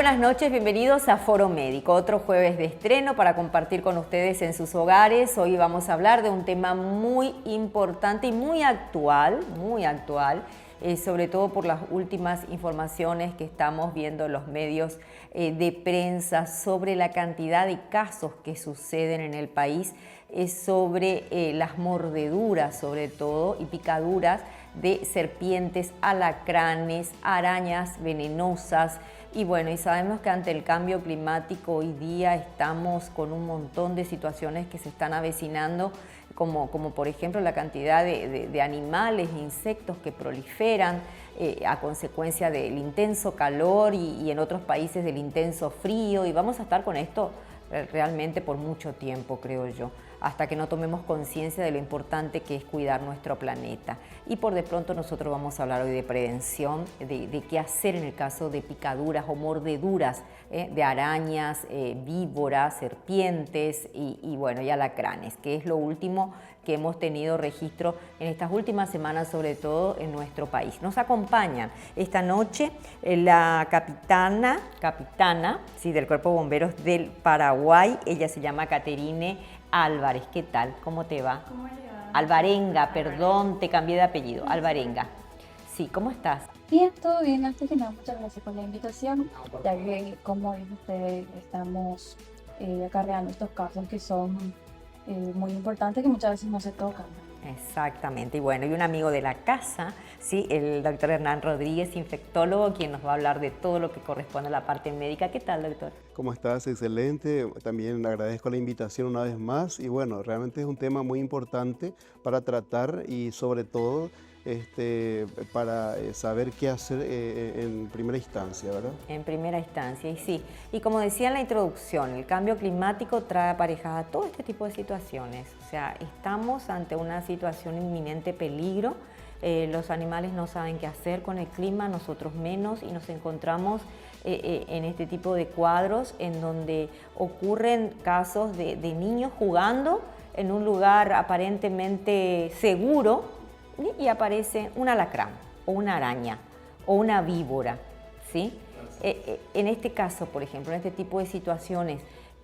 buenas noches, bienvenidos a Foro Médico, otro jueves de estreno para compartir con ustedes en sus hogares. Hoy vamos a hablar de un tema muy importante y muy actual, sobre todo por las últimas informaciones que estamos viendo en los medios de prensa sobre la cantidad de casos que suceden en el país, sobre las mordeduras sobre todo y picaduras de serpientes, alacranes, arañas venenosas. Y bueno, y sabemos que ante el cambio climático hoy día estamos con un montón de situaciones que se están avecinando, como por ejemplo la cantidad de animales e insectos que proliferan a consecuencia del intenso calor y en otros países del intenso frío. Y vamos a estar con esto realmente por mucho tiempo, creo yo, hasta que no tomemos conciencia de lo importante que es cuidar nuestro planeta. Y por de pronto nosotros vamos a hablar hoy de prevención, de qué hacer en el caso de picaduras o mordeduras de arañas, víboras, serpientes y bueno, y alacranes, que es lo último que hemos tenido registro en estas últimas semanas, sobre todo en nuestro país. Nos acompañan esta noche la capitana sí, del Cuerpo de Bomberos del Paraguay. Ella se llama Caterine Álvarez. ¿Qué tal? ¿Cómo te va? ¿Cómo le va? Alvarenga, perdón, te cambié de apellido. Alvarenga. Sí, ¿cómo estás? Bien, todo bien. Antes que nada, muchas gracias por la invitación, ya que, como dijo usted, estamos acarreando estos casos que son muy importantes, que muchas veces no se tocan. Exactamente, y bueno, y un amigo de la casa, ¿sí? El doctor Hernán Rodríguez, infectólogo, quien nos va a hablar de todo lo que corresponde a la parte médica. ¿Qué tal, doctor? ¿Cómo estás? Excelente. También agradezco la invitación una vez más y bueno, realmente es un tema muy importante para tratar y sobre todo para saber qué hacer en primera instancia, ¿verdad? En primera instancia, y sí. Y como decía en la introducción, el cambio climático trae aparejada todo este tipo de situaciones. O sea, estamos ante una situación de inminente peligro. Los animales no saben qué hacer con el clima, nosotros menos, y nos encontramos en este tipo de cuadros en donde ocurren casos de niños jugando en un lugar aparentemente seguro, y aparece un alacrán o una araña o una víbora, ¿sí? En este caso, por ejemplo, en este tipo de situaciones,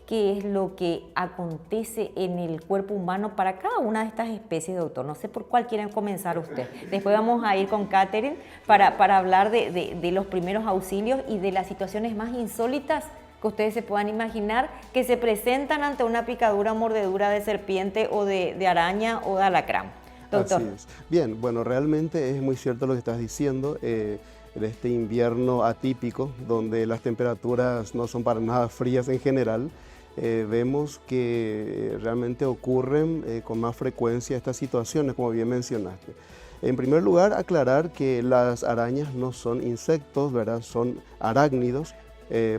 ¿qué es lo que acontece en el cuerpo humano para cada una de estas especies, doctor? No sé por cuál quieren comenzar usted. Después vamos a ir con Catherine para hablar de los primeros auxilios y de las situaciones más insólitas que ustedes se puedan imaginar que se presentan ante una picadura o mordedura de serpiente o de araña o de alacrán. Doctor. Así es. Bien, bueno, realmente es muy cierto lo que estás diciendo. En este invierno atípico, donde las temperaturas no son para nada frías en general, vemos que realmente ocurren con más frecuencia estas situaciones, como bien mencionaste. En primer lugar, aclarar que las arañas no son insectos, ¿verdad? Son arácnidos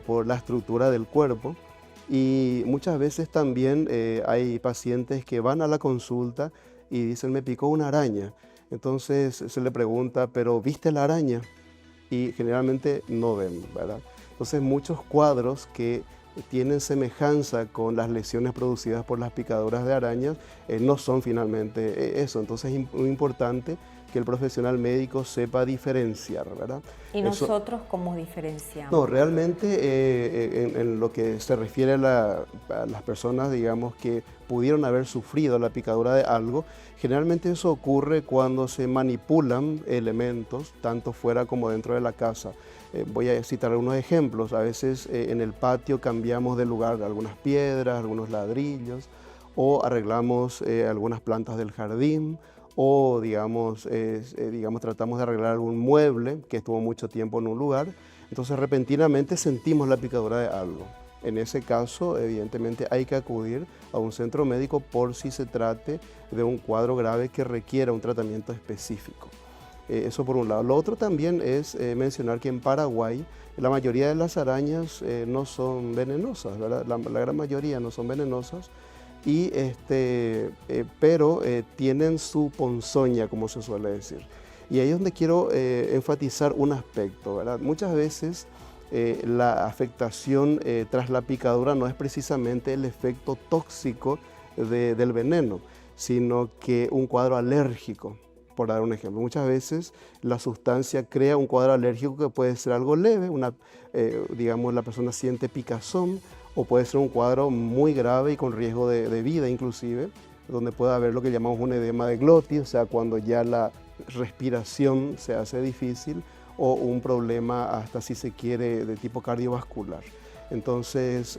por la estructura del cuerpo. Y muchas veces también hay pacientes que van a la consulta y dicen, me picó una araña. Entonces se le pregunta, ¿pero viste la araña? Y generalmente no ven, ¿verdad? Entonces muchos cuadros que tienen semejanza con las lesiones producidas por las picaduras de arañas no son finalmente eso. Entonces es muy importante que el profesional médico sepa diferenciar, ¿verdad? ¿Y nosotros cómo diferenciamos? No, realmente en lo que se refiere a las personas, digamos, que pudieron haber sufrido la picadura de algo, generalmente eso ocurre cuando se manipulan elementos, tanto fuera como dentro de la casa. Voy a citar algunos ejemplos. A veces en el patio cambiamos de lugar algunas piedras, algunos ladrillos, o arreglamos algunas plantas del jardín, o digamos, tratamos de arreglar algún mueble que estuvo mucho tiempo en un lugar, entonces repentinamente sentimos la picadura de algo. En ese caso, evidentemente, hay que acudir a un centro médico por si se trate de un cuadro grave que requiera un tratamiento específico. Eso por un lado. Lo otro también es mencionar que en Paraguay la mayoría de las arañas no son venenosas, ¿verdad? La gran mayoría no son venenosas, pero tienen su ponzoña, como se suele decir. Y ahí es donde quiero enfatizar un aspecto, ¿verdad? Muchas veces la afectación tras la picadura no es precisamente el efecto tóxico del veneno, sino que un cuadro alérgico. por dar un ejemplo. Muchas veces la sustancia crea un cuadro alérgico que puede ser algo leve, digamos la persona siente picazón, o puede ser un cuadro muy grave y con riesgo de vida inclusive, donde puede haber lo que llamamos un edema de glotis, o sea, cuando ya la respiración se hace difícil, o un problema hasta si se quiere de tipo cardiovascular. Entonces,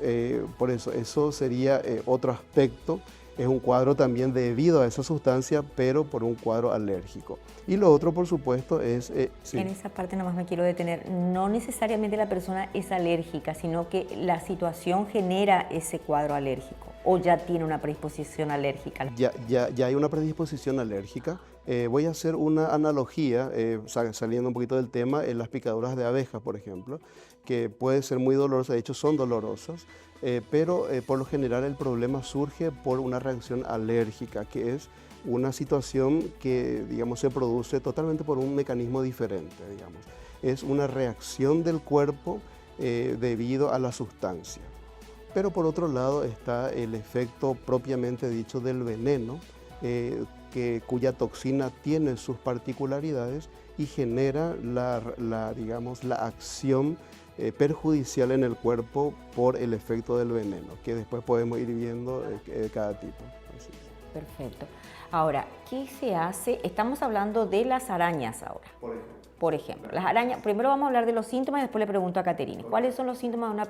por eso sería otro aspecto. Es un cuadro también debido a esa sustancia, pero por un cuadro alérgico. Y lo otro, por supuesto, es... sí. En esa parte nomás me quiero detener. No necesariamente la persona es alérgica, sino que la situación genera ese cuadro alérgico, o ya tiene una predisposición alérgica. Ya hay una predisposición alérgica. Voy a hacer una analogía, saliendo un poquito del tema, en las picaduras de abejas, por ejemplo, que puede ser muy dolorosas, de hecho son dolorosas, pero por lo general el problema surge por una reacción alérgica, que es una situación que, digamos, se produce totalmente por un mecanismo diferente, digamos. Es una reacción del cuerpo debido a la sustancia. Pero por otro lado está el efecto propiamente dicho del veneno, cuya toxina tiene sus particularidades y genera digamos, la acción perjudicial en el cuerpo por el efecto del veneno, que después podemos ir viendo cada tipo. Así. Perfecto. Ahora, ¿qué se hace? Estamos hablando de las arañas ahora. Por ejemplo, las arañas. Primero vamos a hablar de los síntomas y después le pregunto a Caterine. ¿Cuáles son los síntomas de una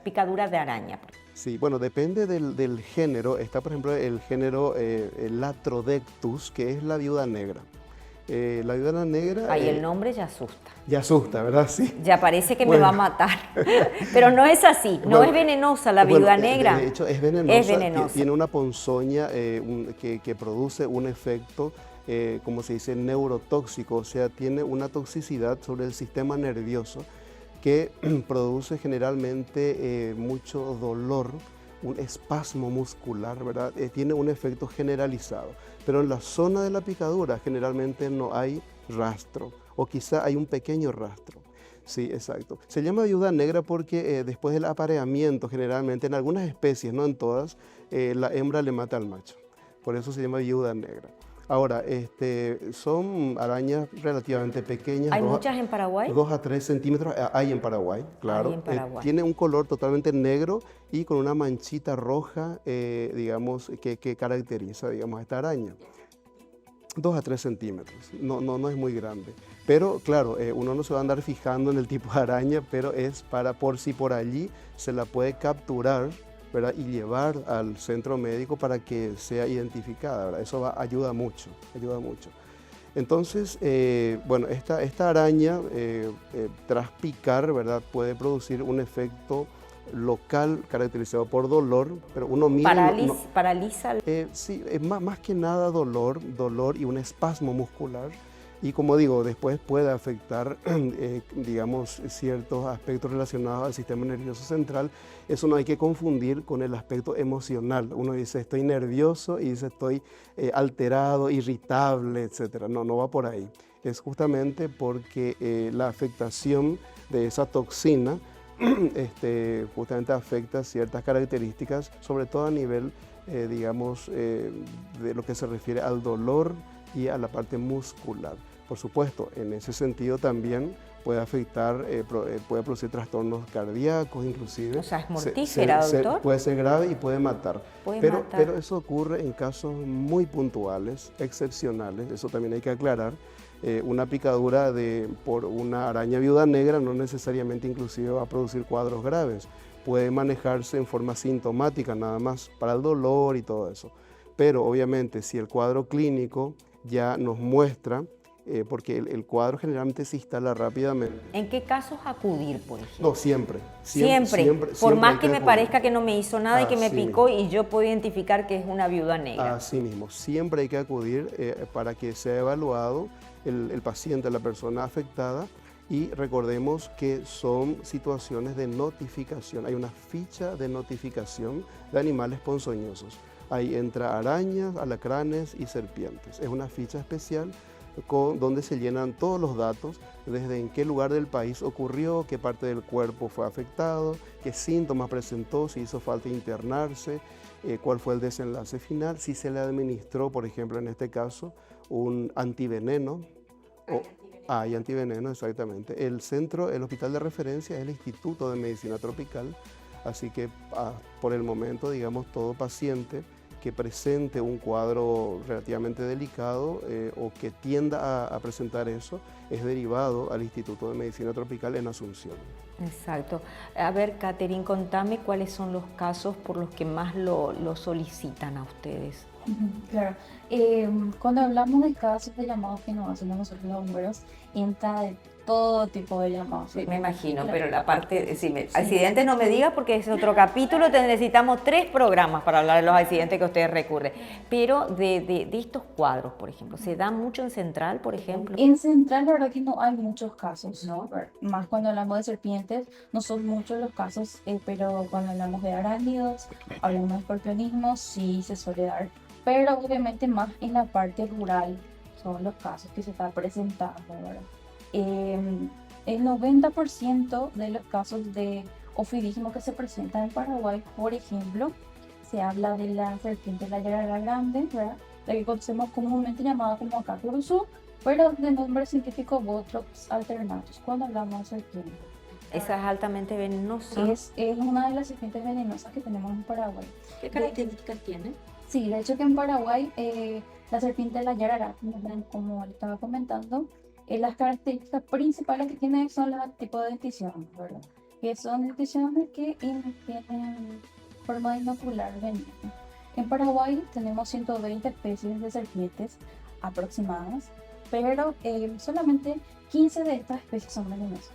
picadura de araña? Sí, bueno, depende del género. Está, por ejemplo, el género Latrodectus, que es la viuda negra. La viuda negra... Ahí el nombre ya asusta. Ya asusta, ¿verdad? Sí. Ya parece que me va a matar. Pero no es así, no es venenosa la viuda negra. De hecho, es venenosa. Es venenosa. Tiene una ponzoña que produce un efecto, como se dice, neurotóxico, o sea, tiene una toxicidad sobre el sistema nervioso que produce generalmente mucho dolor, un espasmo muscular, ¿verdad? Tiene un efecto generalizado. Pero en la zona de la picadura generalmente no hay rastro, o quizá hay un pequeño rastro. Sí, exacto. Se llama viuda negra porque después del apareamiento, generalmente en algunas especies, no en todas, la hembra le mata al macho. Por eso se llama viuda negra. Ahora, son arañas relativamente pequeñas. ¿Hay muchas en Paraguay? 2 a 3 centímetros, hay en Paraguay, claro. Hay en Paraguay. Tiene un color totalmente negro y con una manchita roja, digamos, que caracteriza, digamos, a esta araña. 2 a 3 centímetros, no es muy grande. Pero, claro, uno no se va a andar fijando en el tipo de araña, pero es por si por allí se la puede capturar, ¿verdad? Y llevar al centro médico para que sea identificada, ¿verdad? Eso ayuda mucho, ayuda mucho. Entonces, bueno, esta araña, tras picar, ¿verdad? Puede producir un efecto local caracterizado por dolor, pero uno mira... ¿Paraliza? Sí, más que nada dolor y un espasmo muscular. Y como digo, después puede afectar, digamos, ciertos aspectos relacionados al sistema nervioso central. Eso no hay que confundir con el aspecto emocional. Uno dice, estoy nervioso, y dice, estoy alterado, irritable, etc. No va por ahí. Es justamente porque la afectación de esa toxina justamente afecta ciertas características, sobre todo a nivel, digamos, de lo que se refiere al dolor y a la parte muscular. Por supuesto, en ese sentido también puede afectar, puede producir trastornos cardíacos inclusive. O sea, ¿es mortífera, doctor? Puede ser grave y puede matar. Pero eso ocurre en casos muy puntuales, excepcionales, eso también hay que aclarar. Una picadura por una araña viuda negra no necesariamente inclusive va a producir cuadros graves. Puede manejarse en forma sintomática nada más para el dolor y todo eso. Pero obviamente si el cuadro clínico ya nos muestra, porque el cuadro generalmente se instala rápidamente. ¿En qué casos acudir, por ejemplo? No, siempre. Por más que me parezca que no me hizo nada y que me picó y yo puedo identificar que es una viuda negra. Así mismo, siempre hay que acudir para que sea evaluado el paciente, la persona afectada, y recordemos que son situaciones de notificación. Hay una ficha de notificación de animales ponzoñosos. Ahí entra arañas, alacranes y serpientes. Es una ficha especial donde se llenan todos los datos, desde en qué lugar del país ocurrió, qué parte del cuerpo fue afectado, qué síntomas presentó, si hizo falta internarse, cuál fue el desenlace final, si se le administró, por ejemplo, en este caso, un antiveneno. Hay antiveneno, exactamente. El hospital de referencia es el Instituto de Medicina Tropical, así que por el momento, digamos, todo paciente que presente un cuadro relativamente delicado o que tienda a presentar eso, es derivado al Instituto de Medicina Tropical en Asunción. Exacto. A ver, Catherine, contame cuáles son los casos por los que más lo solicitan a ustedes. Claro, cuando hablamos de casos de llamados que nos hacen nosotros los bomberos, entra de todo tipo de llamados. Sí, me imagino, pero la parte, accidentes no me digas porque es otro capítulo, necesitamos 3 programas para hablar de los accidentes que ustedes recurren. Pero de estos cuadros, por ejemplo, ¿se da mucho en Central, por ejemplo? En Central, la verdad que no hay muchos casos, ¿no? Más cuando hablamos de serpientes, no son muchos los casos, pero cuando hablamos de arácnidos, hablamos de escorpionismo, sí se suele dar. Pero obviamente más en la parte rural son los casos que se están presentando, ¿verdad? El 90% de los casos de ofidismo que se presentan en Paraguay, por ejemplo, se habla de la serpiente de la llagara grande, ¿verdad? La que conocemos comúnmente llamada como acacurusú, pero de nombre científico Botrops alternatus, cuando hablamos de serpiente. Esa es altamente venenosa. Es una de las serpientes venenosas que tenemos en Paraguay. ¿Qué características tiene? Sí, de hecho que en Paraguay la serpiente de la llagara, como le estaba comentando, las características principales que tiene son los tipos de dentición, ¿verdad? Que son denticiones que tienen forma de inocular veneno. En Paraguay tenemos 120 especies de serpientes aproximadas, pero solamente 15 de estas especies son venenosas.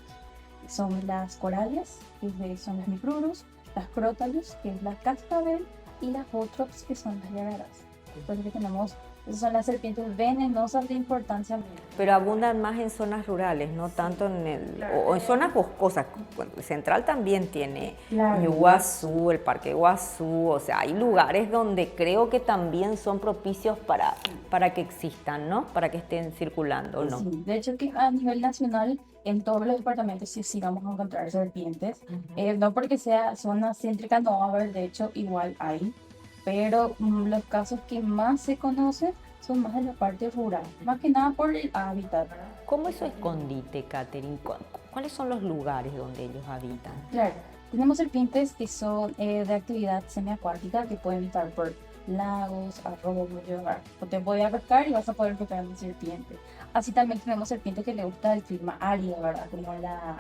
Son las corales, que son las micrurus, las crótalus, que es la cascabel, y las botrops, que son las llagaras. Por eso tenemos, esas son las serpientes venenosas de importancia médica. Pero abundan más en zonas rurales, no tanto o en zonas boscosas. Central también tiene Iguazú, el Parque Iguazú, o sea, hay lugares donde creo que también son propicios para que existan, ¿no? Para que estén circulando, ¿no? Sí, de hecho que a nivel nacional, en todos los departamentos sí vamos a encontrar serpientes. No porque sea zona céntrica, no va a haber, de hecho igual hay. Pero los casos que más se conocen son más de la parte rural, más que nada por el hábitat. ¿Cómo es su escondite, Catherine? ¿Cuáles son los lugares donde ellos habitan? Claro, tenemos serpientes que son de actividad semiacuática, que pueden estar por lagos, arroyos, o te voy a pescar y vas a poder pescar una serpiente. Así también tenemos serpientes que les gusta el clima árido, ¿verdad? Como la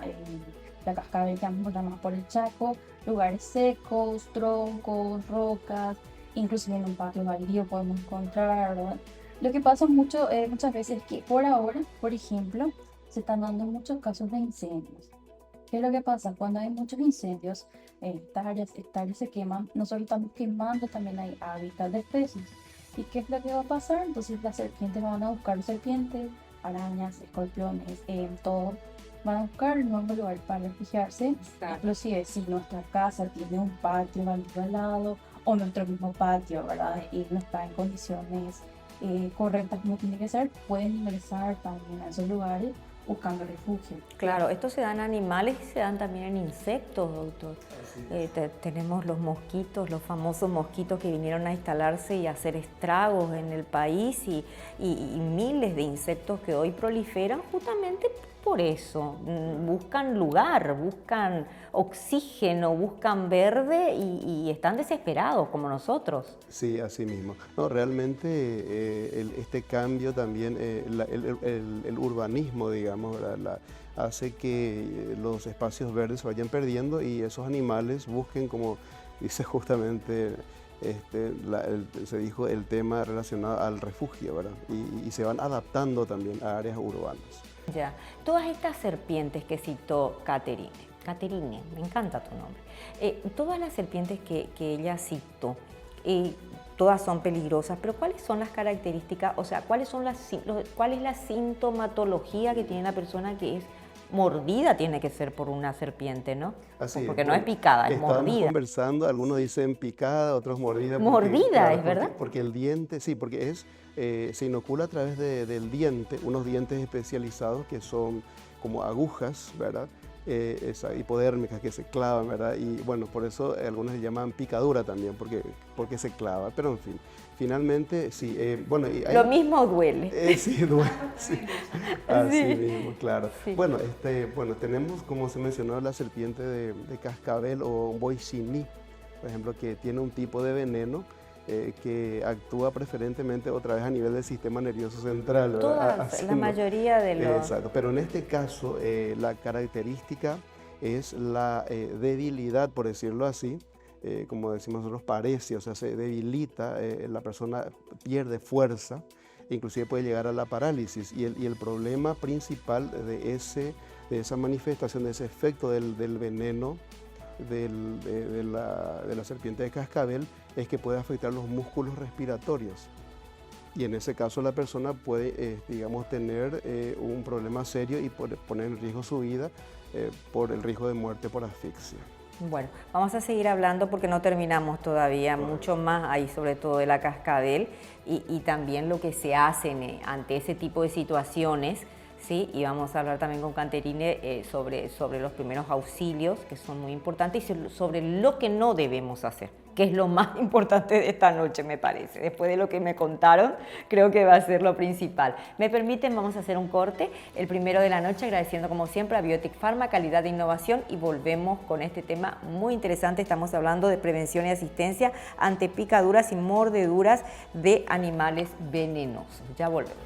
cascabel, que vamos más por el Chaco, lugares secos, troncos, rocas, inclusive en un patio baldío podemos encontrar, ¿verdad? Lo que pasa muchas veces es que por ahora, por ejemplo, se están dando muchos casos de incendios. ¿Qué es lo que pasa? Cuando hay muchos incendios, hectáreas se queman, nosotros estamos quemando, también hay hábitat de especies. ¿Y qué es lo que va a pasar? Entonces las serpientes van a buscar serpientes, arañas, escorpiones, todo. Van a buscar un nuevo lugar para refugiarse. Exacto. Inclusive si nuestra casa tiene un patio baldío al lado, o nuestro mismo patio, ¿verdad? Y no está en condiciones correctas como tiene que ser, pueden ingresar también a esos lugares buscando refugio. Claro, esto se dan animales y se dan también en insectos, doctor. Tenemos los mosquitos, los famosos mosquitos que vinieron a instalarse y a hacer estragos en el país y miles de insectos que hoy proliferan justamente por eso. Buscan lugar, buscan oxígeno, buscan verde y están desesperados como nosotros. Sí, así mismo. No, realmente este cambio también, el urbanismo, digamos, hace que los espacios verdes se vayan perdiendo y esos animales busquen, como dice justamente, se dijo el tema relacionado al refugio, ¿verdad? Y se van adaptando también a áreas urbanas. Ya, todas estas serpientes que citó Catherine, me encanta tu nombre, todas las serpientes que ella citó, todas son peligrosas, pero ¿cuáles son las características, o sea, cuál es la sintomatología que tiene la persona que es mordida? Tiene que ser por una serpiente, ¿no? Así porque es, no es picada, es mordida. Estábamos conversando, algunos dicen picada, otros mordida. Mordida, claro, ¿es verdad? Porque el diente, sí, porque se inocula a través del diente, unos dientes especializados que son como agujas, ¿verdad? hipodérmicas que se clavan, ¿verdad? Y bueno, por eso algunos le llaman picadura también, porque se clava, pero en fin. Finalmente, sí, bueno... Lo mismo duele. Sí, duele, sí. Así Sí. mismo, claro. Sí. Bueno, tenemos, como se mencionó, la serpiente de cascabel o boiciní, por ejemplo, que tiene un tipo de veneno que actúa preferentemente otra vez a nivel del sistema nervioso central, ¿verdad? Todas, la mayoría de los... Exacto, pero en este caso la característica es la debilidad, por decirlo así, como decimos nosotros, parece, o sea, se debilita, la persona pierde fuerza, inclusive puede llegar a la parálisis. Y el problema principal de esa manifestación, de ese efecto del veneno de la serpiente de cascabel, es que puede afectar los músculos respiratorios. Y en ese caso la persona puede, digamos, tener un problema serio y poner en riesgo su vida por el riesgo de muerte por asfixia. Bueno, vamos a seguir hablando porque no terminamos todavía, mucho más ahí sobre todo de la cascabel y también lo que se hace ante ese tipo de situaciones, ¿sí? Y vamos a hablar también con Caterine sobre los primeros auxilios, que son muy importantes, y sobre lo que no debemos hacer, que es lo más importante de esta noche, me parece. Después de lo que me contaron, creo que va a ser lo principal. ¿Me permiten? Vamos a hacer un corte, el primero de la noche, agradeciendo como siempre a Biotic Pharma, calidad de innovación, y volvemos con este tema muy interesante. Estamos hablando de prevención y asistencia ante picaduras y mordeduras de animales venenosos. Ya volvemos.